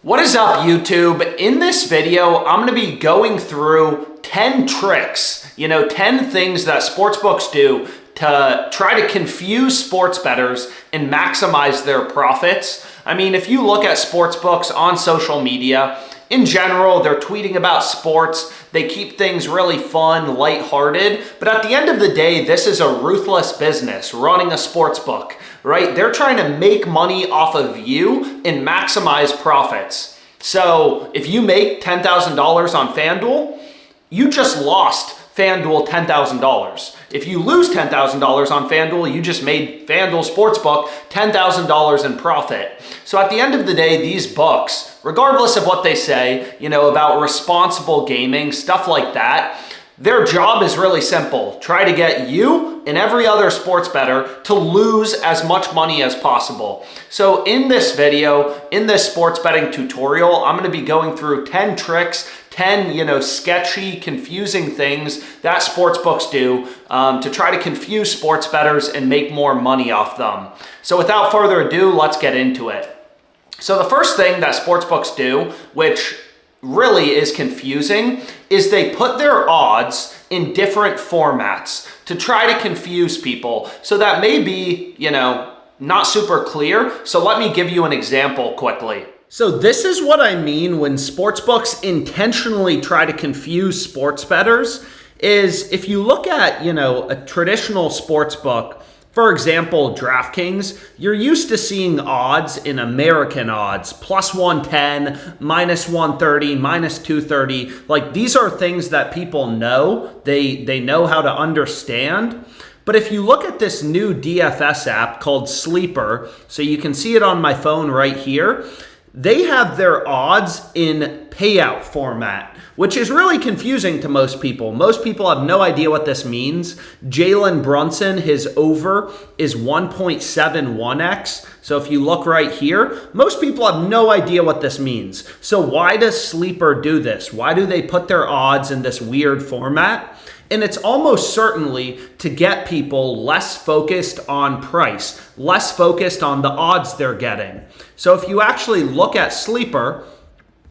What is up, YouTube? In this video, I'm going to be going through 10 tricks, 10 things that sportsbooks do to try to confuse sports bettors and maximize their profits. I mean, if you look at sportsbooks on social media, in general, they're tweeting about sports. They keep things really fun, lighthearted. But at the end of the day, this is a ruthless business, running a sports book, right? They're trying to make money off of you and maximize profits. So if you make $10,000 on FanDuel, you just lost FanDuel $10,000. If you lose $10,000 on FanDuel, you just made FanDuel Sportsbook $10,000 in profit. So at the end of the day, these books, regardless of what they say, about responsible gaming, stuff like that, their job is really simple. Try to get you and every other sports bettor to lose as much money as possible. So in this video, in this sports betting tutorial, I'm going to be going through 10 tricks, 10, sketchy, confusing things that sportsbooks do to try to confuse sports bettors and make more money off them. So without further ado, let's get into it. So the first thing that sportsbooks do, which really is confusing, is they put their odds in different formats to try to confuse people. So that may be, not super clear. So let me give you an example quickly. So this is what I mean when sportsbooks intentionally try to confuse sports bettors. Is if you look at, a traditional sportsbook, for example, DraftKings, you're used to seeing odds in American odds, plus 110, minus 130, minus 230. Like, these are things that people know. They know how to understand. But if you look at this new DFS app called Sleeper, so you can see it on my phone right here, they have their odds in payout format, which is really confusing to most people. Most people have no idea what this means. Jalen Brunson, his over is 1.71x. So if you look right here, most people have no idea what this means. So why does Sleeper do this? Why do they put their odds in this weird format? And it's almost certainly to get people less focused on price, less focused on the odds they're getting. So if you actually look at Sleeper,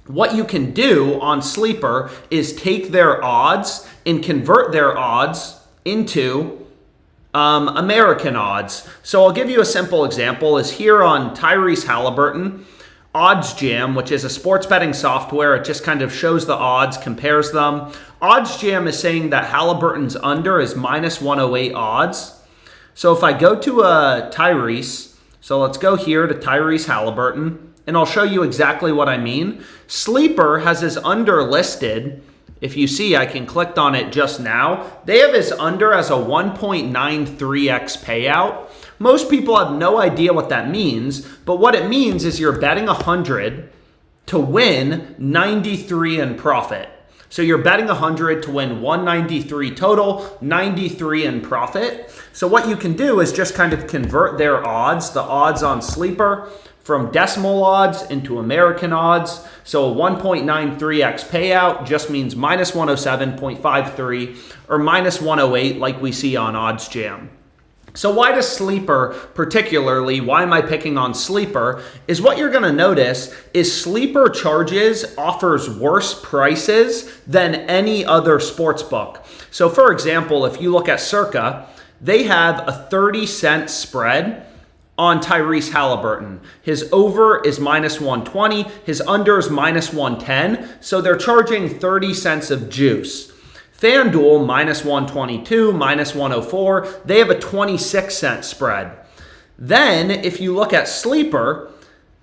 what you can do on Sleeper is take their odds and convert their odds into American odds. So I'll give you a simple example. Is here on Tyrese Halliburton, OddsJam, which is a sports betting software. It just kind of shows the odds, compares them. OddsJam is saying that Halliburton's under is minus 108 odds. So if I go to Tyrese, so let's go here to Tyrese Halliburton, and I'll show you exactly what I mean. Sleeper has his under listed. If you see, I can click on it just now. They have his under as a 1.93x payout. Most people have no idea what that means, but what it means is you're betting 100 to win 93 in profit. So you're betting 100 to win 193 total, 93 in profit. So what you can do is just kind of convert their odds, the odds on Sleeper, from decimal odds into American odds. So a 1.93x payout just means minus 107.53 or minus 108 like we see on OddsJam. So why does Sleeper, particularly, why am I picking on Sleeper, is what you're going to notice is Sleeper offers worse prices than any other sports book. So for example, if you look at Circa, they have a 30-cent spread on Tyrese Halliburton. His over is minus 120, his under is minus 110, so they're charging 30 cents of juice. FanDuel, minus 122, minus 104, they have a 26-cent spread. Then, if you look at Sleeper,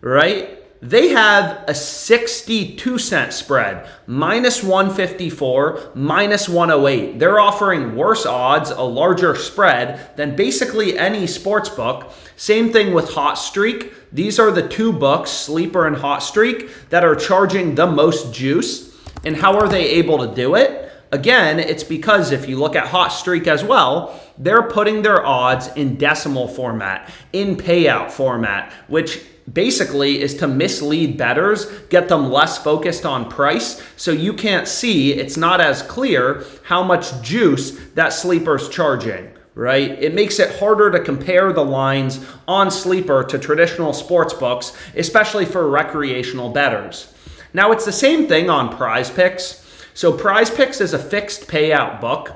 right, they have a 62-cent spread, minus 154, minus 108. They're offering worse odds, a larger spread than basically any sports book. Same thing with HotStreak. These are the two books, Sleeper and HotStreak, that are charging the most juice. And how are they able to do it? Again, it's because if you look at HotStreak as well, they're putting their odds in decimal format, in payout format, which basically is to mislead bettors, get them less focused on price, so you can't see, it's not as clear how much juice that Sleeper's charging, right? It makes it harder to compare the lines on Sleeper to traditional sports books, especially for recreational bettors. Now, it's the same thing on PrizePicks. So PrizePicks is a fixed payout book.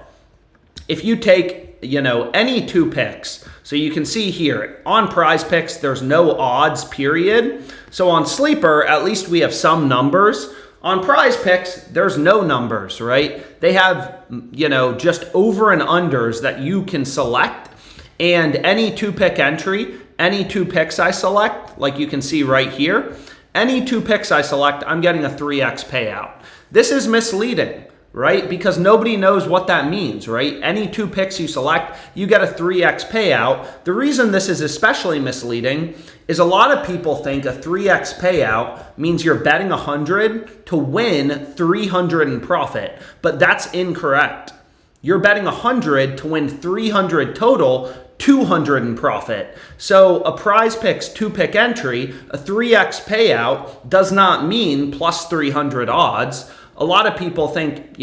If you take, any two picks, so you can see here on PrizePicks, there's no odds, period. So on Sleeper, at least we have some numbers. On PrizePicks, there's no numbers, right? They have, just over and unders that you can select. And any two-pick entry, any two picks I select, like you can see right here, any two picks I select, I'm getting a 3x payout. This is misleading, right? Because nobody knows what that means, right? Any two picks you select, you get a 3x payout. The reason this is especially misleading is a lot of people think a 3x payout means you're betting 100 to win 300 in profit, but that's incorrect. You're betting 100 to win 300 total, 200 in profit. So a PrizePicks two-pick entry, a 3x payout does not mean plus 300 odds. A lot of people think,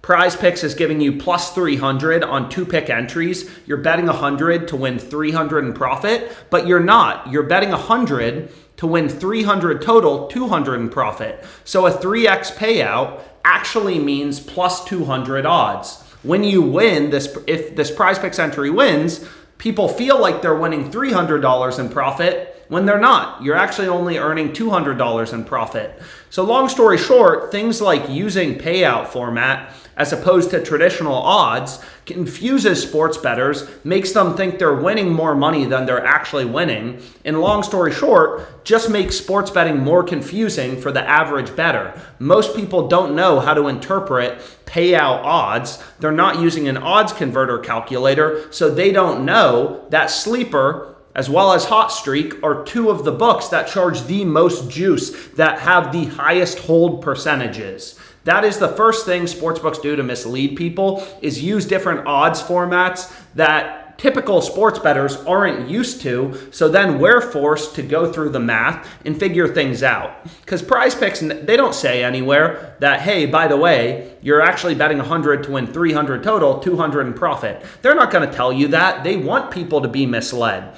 PrizePicks is giving you plus 300 on two-pick entries. You're betting 100 to win 300 in profit, but you're not. You're betting 100 to win 300 total, 200 in profit. So a 3x payout actually means plus 200 odds. When you win this, if this PrizePicks entry wins, people feel like they're winning $300 in profit when they're not. You're actually only earning $200 in profit. So long story short, things like using payout format as opposed to traditional odds confuses sports bettors, makes them think they're winning more money than they're actually winning. And long story short, just makes sports betting more confusing for the average bettor. Most people don't know how to interpret payout odds. They're not using an odds converter calculator, so they don't know that Sleeper as well as HotStreak are two of the books that charge the most juice, that have the highest hold percentages. That is the first thing sportsbooks do to mislead people, is use different odds formats that typical sports bettors aren't used to, so then we're forced to go through the math and figure things out. Because PrizePicks, they don't say anywhere that, hey, by the way, you're actually betting 100 to win 300 total, 200 in profit. They're not going to tell you that. They want people to be misled.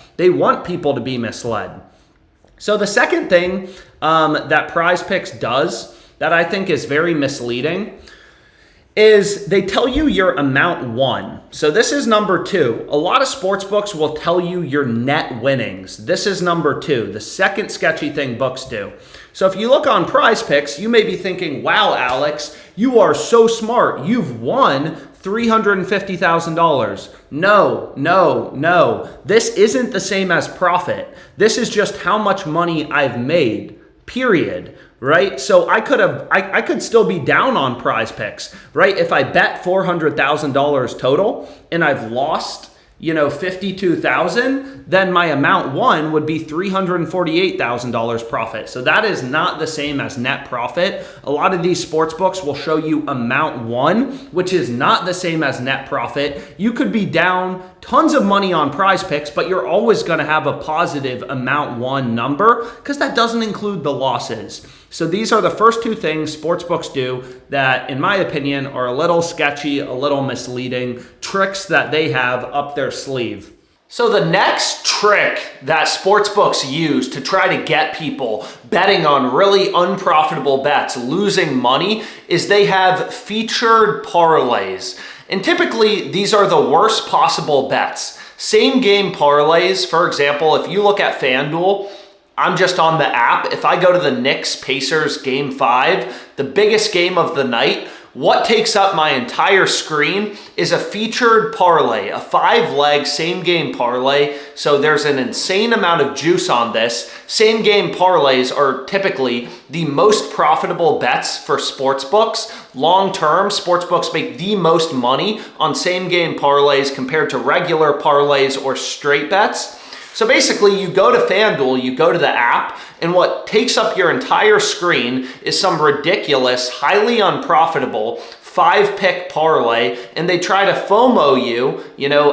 So the second thing that PrizePicks does that I think is very misleading is they tell you your amount won. So this is number 2. A lot of sports books will tell you your net winnings. This is number 2, the second sketchy thing books do. So if you look on PrizePicks, you may be thinking, wow, Alex, you are so smart. You've won $350,000. No. This isn't the same as profit. This is just how much money I've made, period. Right? So I could still be down on PrizePicks, right? If I bet $400,000 total and I've lost, $52,000, then my amount won would be $348,000 profit. So that is not the same as net profit. A lot of these sports books will show you amount won, which is not the same as net profit. You could be down tons of money on PrizePicks, but you're always going to have a positive amount won number because that doesn't include the losses. So these are the first two things sportsbooks do that, in my opinion, are a little sketchy, a little misleading, tricks that they have up their sleeve. So the next trick that sportsbooks use to try to get people betting on really unprofitable bets, losing money, is they have featured parlays. And typically, these are the worst possible bets. Same game parlays, for example, if you look at FanDuel, I'm just on the app. If I go to the Knicks-Pacers Game 5, the biggest game of the night, what takes up my entire screen is a featured parlay, a 5-leg same-game parlay. So there's an insane amount of juice on this. Same-game parlays are typically the most profitable bets for sportsbooks. Long-term, sportsbooks make the most money on same-game parlays compared to regular parlays or straight bets. So basically, you go to FanDuel, you go to the app, and what takes up your entire screen is some ridiculous, highly unprofitable 5-pick parlay, and they try to FOMO you,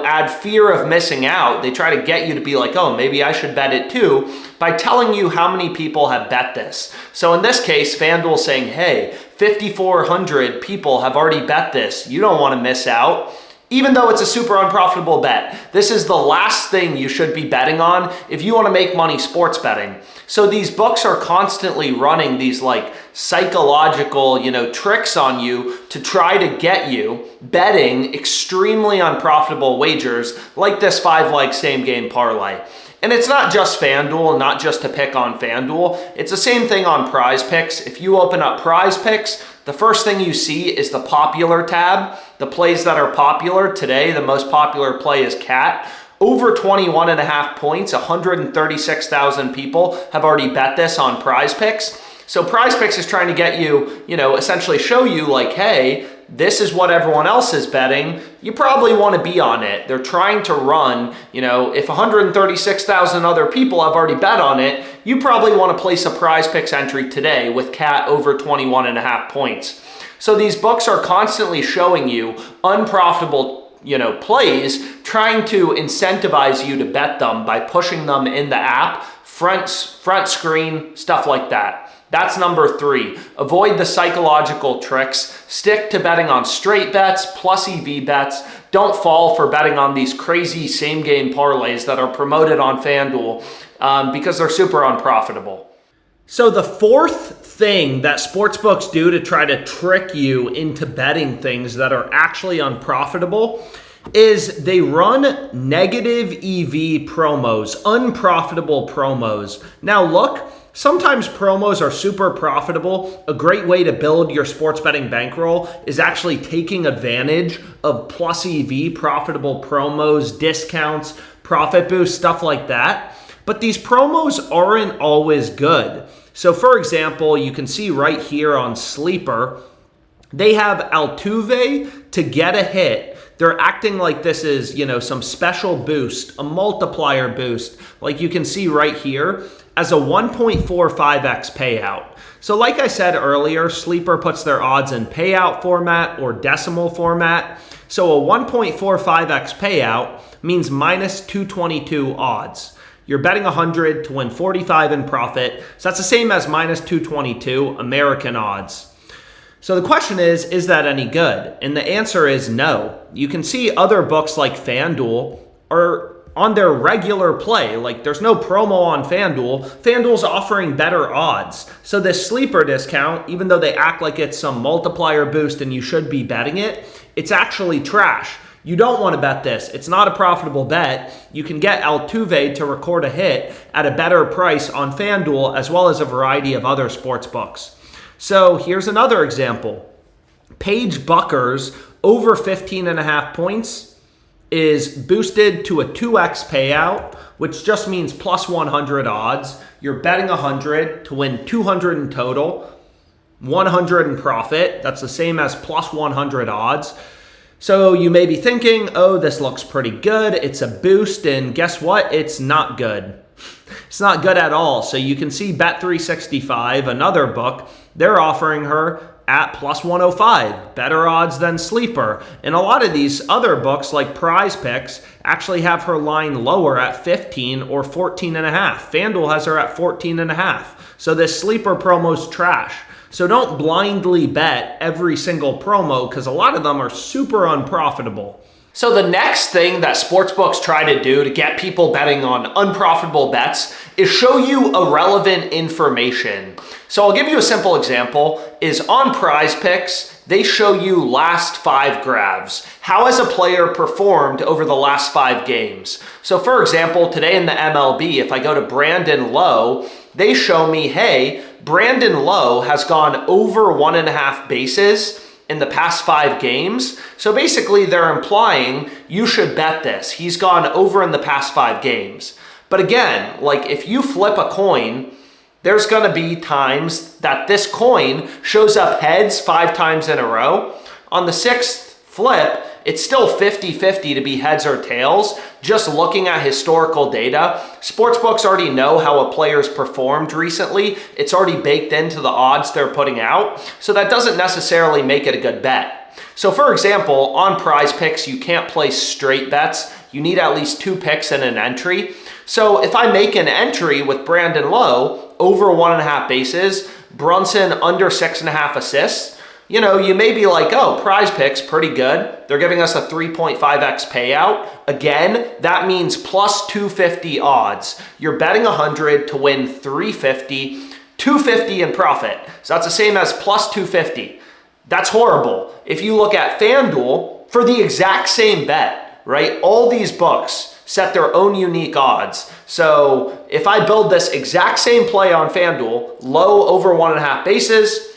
add fear of missing out. They try to get you to be like, oh, maybe I should bet it too, by telling you how many people have bet this. So in this case, FanDuel saying, hey, 5,400 people have already bet this. You don't want to miss out. even though it's a super unprofitable bet. This is the last thing you should be betting on if you want to make money sports betting. So these books are constantly running these like psychological, tricks on you to try to get you betting extremely unprofitable wagers like this 5-leg same game parlay. And it's not just FanDuel, not just to pick on FanDuel. It's the same thing on PrizePicks. If you open up PrizePicks, the first thing you see is the popular tab. The plays that are popular today, the most popular play is Cat. Over 21.5 points, 136,000 people have already bet this on PrizePicks. So PrizePicks is trying to get you, essentially show you like, hey, this is what everyone else is betting. You probably want to be on it. They're trying to run, if 136,000 other people have already bet on it, you probably want to place a PrizePicks entry today with Cat over 21.5 points. So these books are constantly showing you unprofitable plays, trying to incentivize you to bet them by pushing them in the app, front screen, stuff like that. That's number 3. Avoid the psychological tricks. Stick to betting on straight bets, plus EV bets. Don't fall for betting on these crazy same game parlays that are promoted on FanDuel because they're super unprofitable. So the fourth thing that sportsbooks do to try to trick you into betting things that are actually unprofitable is they run negative EV promos, unprofitable promos. Now look, sometimes promos are super profitable. A great way to build your sports betting bankroll is actually taking advantage of plus EV profitable promos, discounts, profit boost, stuff like that. But these promos aren't always good. So for example, you can see right here on Sleeper, they have Altuve to get a hit. They're acting like this is, some special boost, a multiplier boost, like you can see right here, as a 1.45x payout. So like I said earlier, Sleeper puts their odds in payout format or decimal format. So a 1.45x payout means minus 222 odds. You're betting 100 to win 45 in profit. So that's the same as minus 222 American odds. So the question is that any good? And the answer is no. You can see other books like FanDuel are on their regular play. Like there's no promo on FanDuel. FanDuel's offering better odds. So this sleeper discount, even though they act like it's some multiplier boost and you should be betting it, it's actually trash. You don't want to bet this. It's not a profitable bet. You can get Altuve to record a hit at a better price on FanDuel as well as a variety of other sports books. So here's another example. Paige Buckers over 15.5 points is boosted to a 2x payout, which just means plus 100 odds. You're betting 100 to win 200 in total, 100 in profit. That's the same as plus 100 odds. So you may be thinking, oh, this looks pretty good. It's a boost, and guess what? It's not good. It's not good at all. So you can see Bet365, another book, they're offering her at plus 105, better odds than Sleeper. And a lot of these other books like PrizePicks actually have her line lower at 15 or 14.5. FanDuel has her at 14.5. So this Sleeper promo's trash. So don't blindly bet every single promo because a lot of them are super unprofitable. So the next thing that sportsbooks try to do to get people betting on unprofitable bets is show you irrelevant information. So I'll give you a simple example is on PrizePicks, they show you last 5 grabs. How has a player performed over the last 5 games? So for example, today in the MLB, if I go to Brandon Lowe, they show me, hey, Brandon Lowe has gone over 1.5 bases in the past 5 games. So basically they're implying you should bet this. He's gone over in the past 5 games. But again, like if you flip a coin, there's gonna be times that this coin shows up heads 5 times in a row. On the 6th flip, it's still 50-50 to be heads or tails. Just looking at historical data, sportsbooks already know how a player's performed recently. It's already baked into the odds they're putting out. So that doesn't necessarily make it a good bet. So for example, on PrizePicks, you can't place straight bets. You need at least 2 picks and an entry. So if I make an entry with Brandon Lowe over 1.5 bases, Brunson under 6.5 assists, you know, you may be like, oh, PrizePicks, pretty good. They're giving us a 3.5x payout. Again, that means plus 250 odds. You're betting 100 to win 350, 250 in profit. So that's the same as plus 250. That's horrible. If you look at FanDuel, for the exact same bet, right? All these books set their own unique odds. So if I build this exact same play on FanDuel, low over 1.5 bases,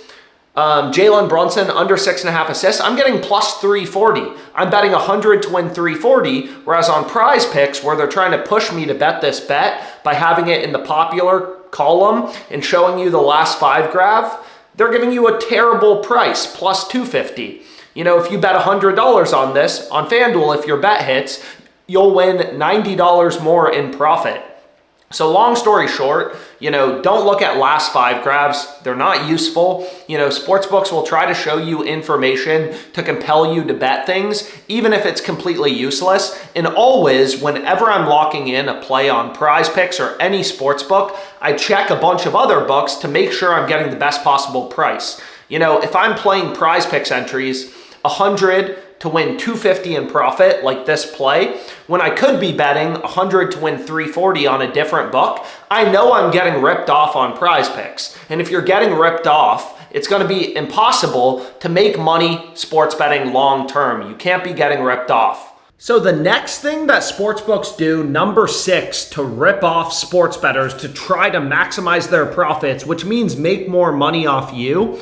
Jalen Brunson under 6.5 assists, I'm getting plus 340. I'm betting 100 to win 340, whereas on PrizePicks, where they're trying to push me to bet this bet by having it in the popular column and showing you the last 5 graph, they're giving you a terrible price, plus 250. You know, if you bet $100 on this, on FanDuel, if your bet hits, you'll win $90 more in profit. So long story short, you know, don't look at last 5 graphs. They're not useful. You know, sportsbooks will try to show you information to compel you to bet things, even if it's completely useless. And always, whenever I'm locking in a play on PrizePicks or any sportsbook, I check a bunch of other books to make sure I'm getting the best possible price. You know, if I'm playing PrizePicks entries, 100 to win 250 in profit, like this play, when I could be betting 100 to win 340 on a different book, I know I'm getting ripped off on PrizePicks. And if you're getting ripped off, it's going to be impossible to make money sports betting long term. You can't be getting ripped off. So the next thing that sportsbooks do, number 6, to rip off sports bettors to try to maximize their profits, which means make more money off you,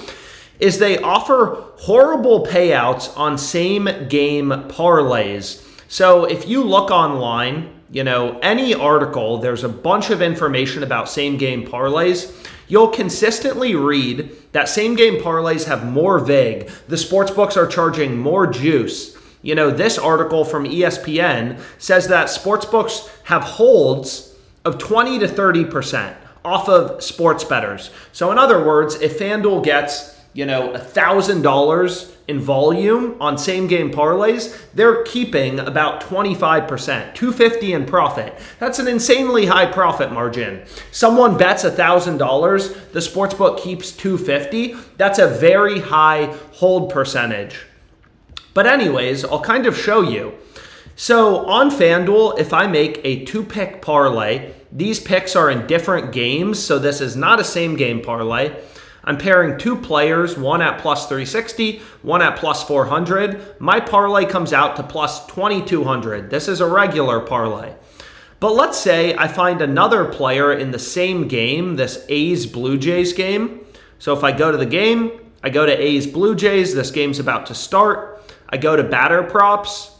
is they offer horrible payouts on same game parlays. So if you look online, you know, any article, there's a bunch of information about same game parlays. You'll consistently read that same game parlays have more vig. The sportsbooks are charging more juice. You know, this article from ESPN says that sportsbooks have holds of 20 to 30% off of sports bettors. So in other words, if FanDuel gets, you know, $1,000 in volume on same game parlays, they're keeping about 25%, 250 in profit. That's an insanely high profit margin. Someone bets $1,000, the sportsbook keeps 250. That's a very high hold percentage. But anyways, I'll kind of show you. So on FanDuel, if I make a 2-pick parlay, these picks are in different games, so this is not a same game parlay. I'm pairing 2 players, one at plus 360, one at plus 400. My parlay comes out to plus 2,200. This is a regular parlay. But let's say I find another player in the same game, this A's Blue Jays game. So if I go to the game, I go to A's Blue Jays, this game's about to start. I go to batter props,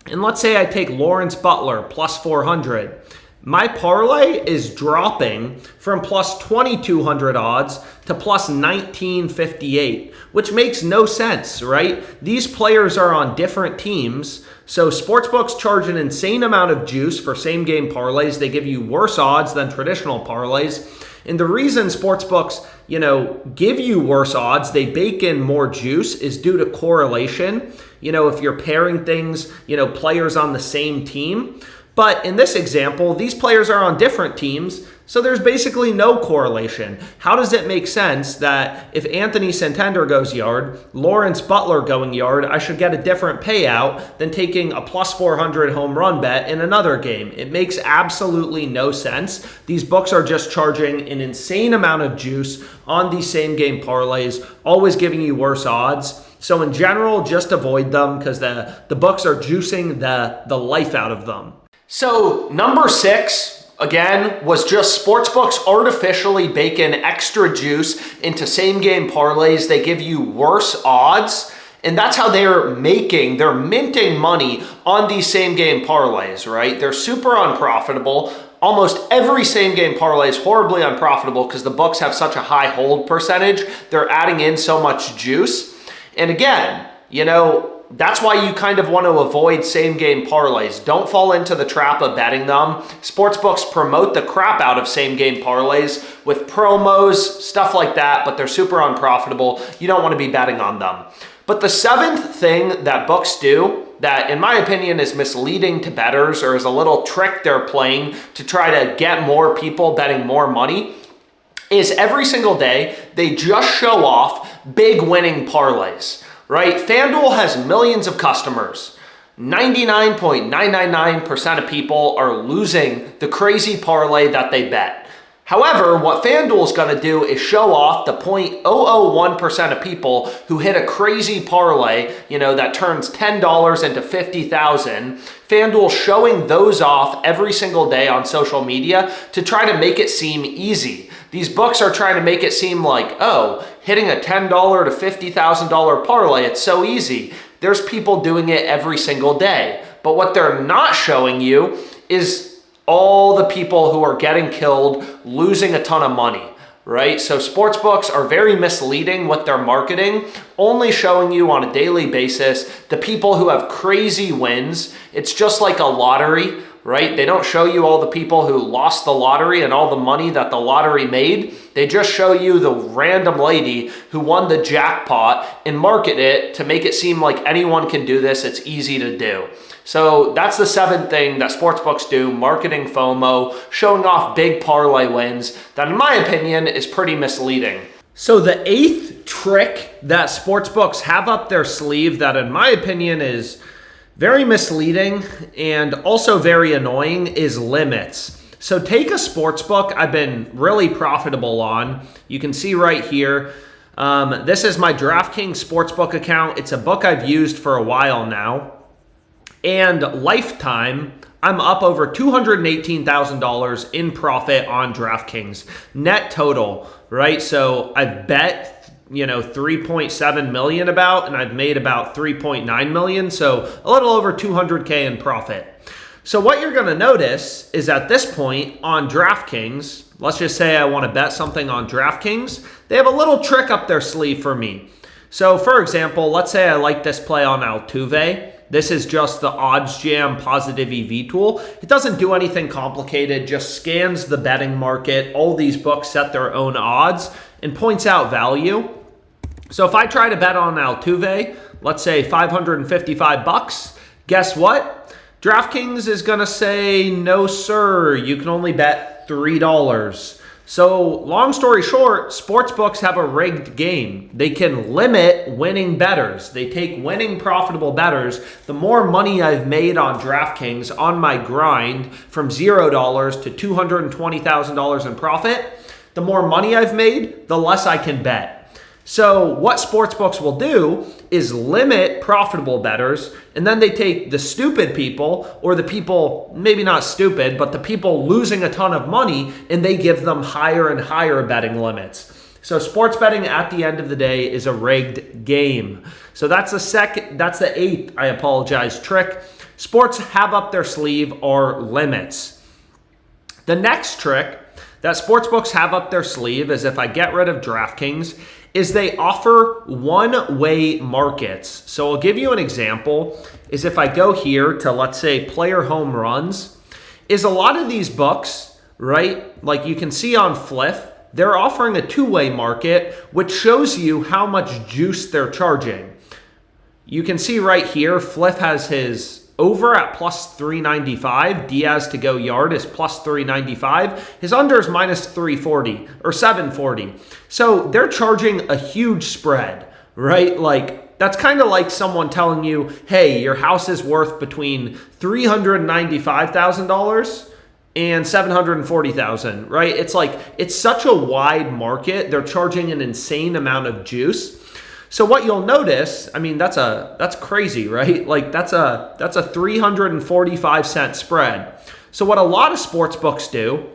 and let's say I take Lawrence Butler plus 400. My parlay is dropping from plus 2,200 odds to plus 1,958, which makes no sense, right? These players are on different teams, so sportsbooks charge an insane amount of juice for same game parlays. They give you worse odds than traditional parlays. And the reason sportsbooks, you know, give you worse odds, they bake in more juice, is due to correlation. You know, if you're pairing things, you know, players on the same team. But in this example, these players are on different teams, so there's basically no correlation. How does it make sense that if Anthony Santander goes yard, Lawrence Butler going yard, I should get a different payout than taking a plus 400 home run bet in another game? It makes absolutely no sense. These books are just charging an insane amount of juice on these same game parlays, always giving you worse odds. So in general, just avoid them because the books are juicing the life out of them. So number 6, again, was just sportsbooks artificially bake in extra juice into same game parlays. They give you worse odds, and that's how they're minting money on these same game parlays, right? They're super unprofitable. Almost every same game parlay is horribly unprofitable because the books have such a high hold percentage. They're adding in so much juice. And again, you know, that's why you kind of want to avoid same game parlays. Don't fall into the trap of betting them. Sportsbooks promote the crap out of same game parlays with promos, stuff like that, but they're super unprofitable. You don't want to be betting on them. But the 7th thing that books do that, in my opinion, is misleading to bettors, or is a little trick they're playing to try to get more people betting more money, is every single day they just show off big winning parlays, right? FanDuel has millions of customers. 99.999% of people are losing the crazy parlay that they bet. However, what FanDuel is going to do is show off the 0.001% of people who hit a crazy parlay, that turns $10 into $50,000. FanDuel showing those off every single day on social media to try to make it seem easy. These books are trying to make it seem like, oh, hitting a $10 to $50,000 parlay, it's so easy. There's people doing it every single day. But what they're not showing you is all the people who are getting killed, losing a ton of money, right? So sportsbooks are very misleading with their marketing, only showing you on a daily basis the people who have crazy wins. It's just like a lottery, right? They don't show you all the people who lost the lottery and all the money that the lottery made. They just show you the random lady who won the jackpot and market it to make it seem like anyone can do this. It's easy to do. So that's the 7th thing that sportsbooks do, marketing FOMO, showing off big parlay wins, that in my opinion is pretty misleading. So the 8th trick that sportsbooks have up their sleeve that in my opinion is very misleading and also very annoying is limits. So take a sportsbook I've been really profitable on. You can see right here, this is my DraftKings sportsbook account. It's a book I've used for a while now. And lifetime, I'm up over $218,000 in profit on DraftKings. Net total, right? So I've bet, 3.7 million about, and I've made about 3.9 million. So a little over 200K in profit. So what you're going to notice is at this point on DraftKings, let's just say I want to bet something on DraftKings, they have a little trick up their sleeve for me. So for example, let's say I like this play on Altuve. This is just the OddsJam positive EV tool. It doesn't do anything complicated, just scans the betting market. All these books set their own odds and points out value. So if I try to bet on Altuve, let's say 555 bucks, guess what? DraftKings is gonna say, no sir, you can only bet $3. So long story short, sportsbooks have a rigged game. They can limit winning bettors. They take winning profitable bettors. The more money I've made on DraftKings on my grind from $0 to $220,000 in profit, the more money I've made, the less I can bet. So what sportsbooks will do is limit profitable bettors, and then they take the stupid people, or the people, maybe not stupid, but the people losing a ton of money, and they give them higher and higher betting limits. So sports betting at the end of the day is a rigged game. So that's the 8th, trick. Sports have up their sleeve are limits. The next trick that sportsbooks have up their sleeve is if I get rid of DraftKings, is they offer one-way markets. So I'll give you an example, is if I go here to, let's say, player home runs, is a lot of these books, right, like you can see on Fliff, they're offering a two-way market, which shows you how much juice they're charging. You can see right here, Fliff has his over at plus 395. Diaz to go yard is plus 395. His under is minus 340 or 740. So they're charging a huge spread, right? Like that's kind of like someone telling you, hey, your house is worth between $395,000 and $740,000, right? It's like, it's such a wide market. They're charging an insane amount of juice. So what you'll notice, I mean, that's crazy, right? Like that's a 345 cent spread. So what a lot of sports books do,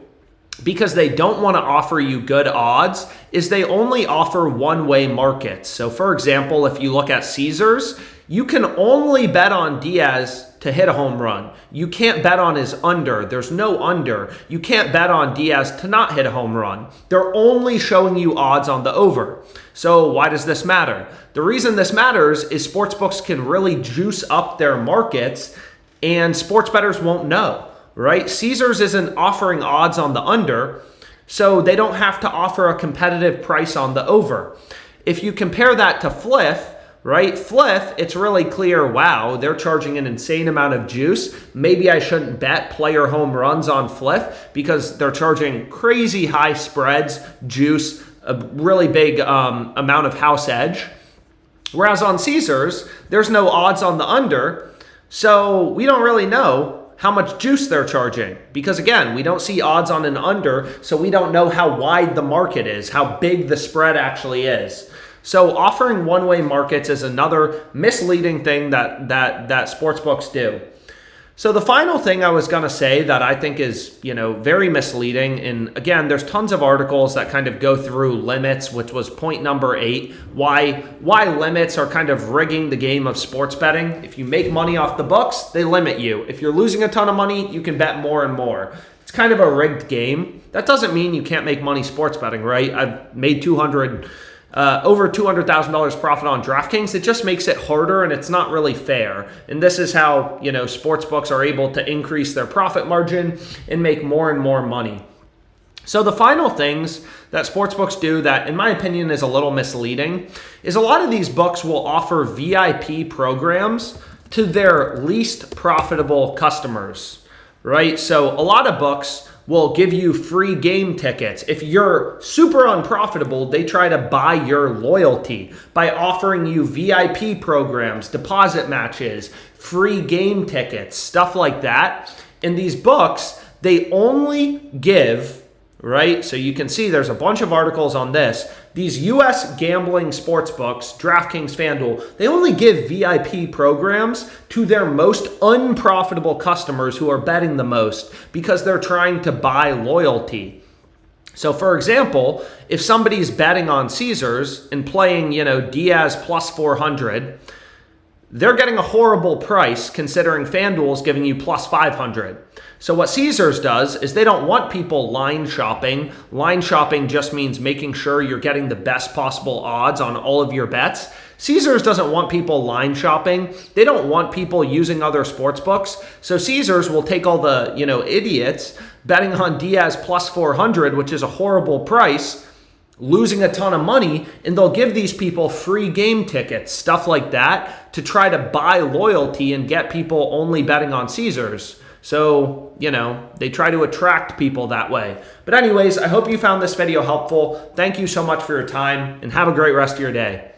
because they don't want to offer you good odds, is they only offer one-way markets. So for example, if you look at Caesars, you can only bet on Diaz to hit a home run. You can't bet on his under. There's no under. You can't bet on Diaz to not hit a home run. They're only showing you odds on the over. So why does this matter? The reason this matters is sportsbooks can really juice up their markets and sports bettors won't know, right? Caesars isn't offering odds on the under, so they don't have to offer a competitive price on the over. If you compare that to Fliff, right? Fliff, it's really clear, wow, they're charging an insane amount of juice. Maybe I shouldn't bet player home runs on Fliff because they're charging crazy high spreads, juice, a really big amount of house edge. Whereas on Caesars, there's no odds on the under, so we don't really know how much juice they're charging. Because again, we don't see odds on an under, so we don't know how wide the market is, how big the spread actually is. So offering one-way markets is another misleading thing that sportsbooks do. So the final thing I was gonna say that I think is, very misleading, and again, there's tons of articles that kind of go through limits, which was point number 8, why limits are kind of rigging the game of sports betting. If you make money off the books, they limit you. If you're losing a ton of money, you can bet more and more. It's kind of a rigged game. That doesn't mean you can't make money sports betting, right? I've made over $200,000 profit on DraftKings. It just makes it harder and it's not really fair. And this is how, sports books are able to increase their profit margin and make more and more money. So the final things that sportsbooks do that, in my opinion, is a little misleading is a lot of these books will offer VIP programs to their least profitable customers, right? So a lot of books will give you free game tickets. If you're super unprofitable, they try to buy your loyalty by offering you VIP programs, deposit matches, free game tickets, stuff like that. And these books, they only give, right? So you can see there's a bunch of articles on this. These US gambling sports books, DraftKings, FanDuel, they only give VIP programs to their most unprofitable customers who are betting the most because they're trying to buy loyalty. So for example, if somebody's betting on Caesars and playing, Diaz plus 400, they're getting a horrible price considering FanDuel's giving you plus 500. So what Caesars does is they don't want people line shopping. Line shopping just means making sure you're getting the best possible odds on all of your bets. Caesars doesn't want people line shopping. They don't want people using other sports books. So Caesars will take all the, idiots betting on Diaz plus 400, which is a horrible price, losing a ton of money, and they'll give these people free game tickets, stuff like that, to try to buy loyalty and get people only betting on Caesars. So, they try to attract people that way. But anyways, I hope you found this video helpful. Thank you so much for your time, and have a great rest of your day.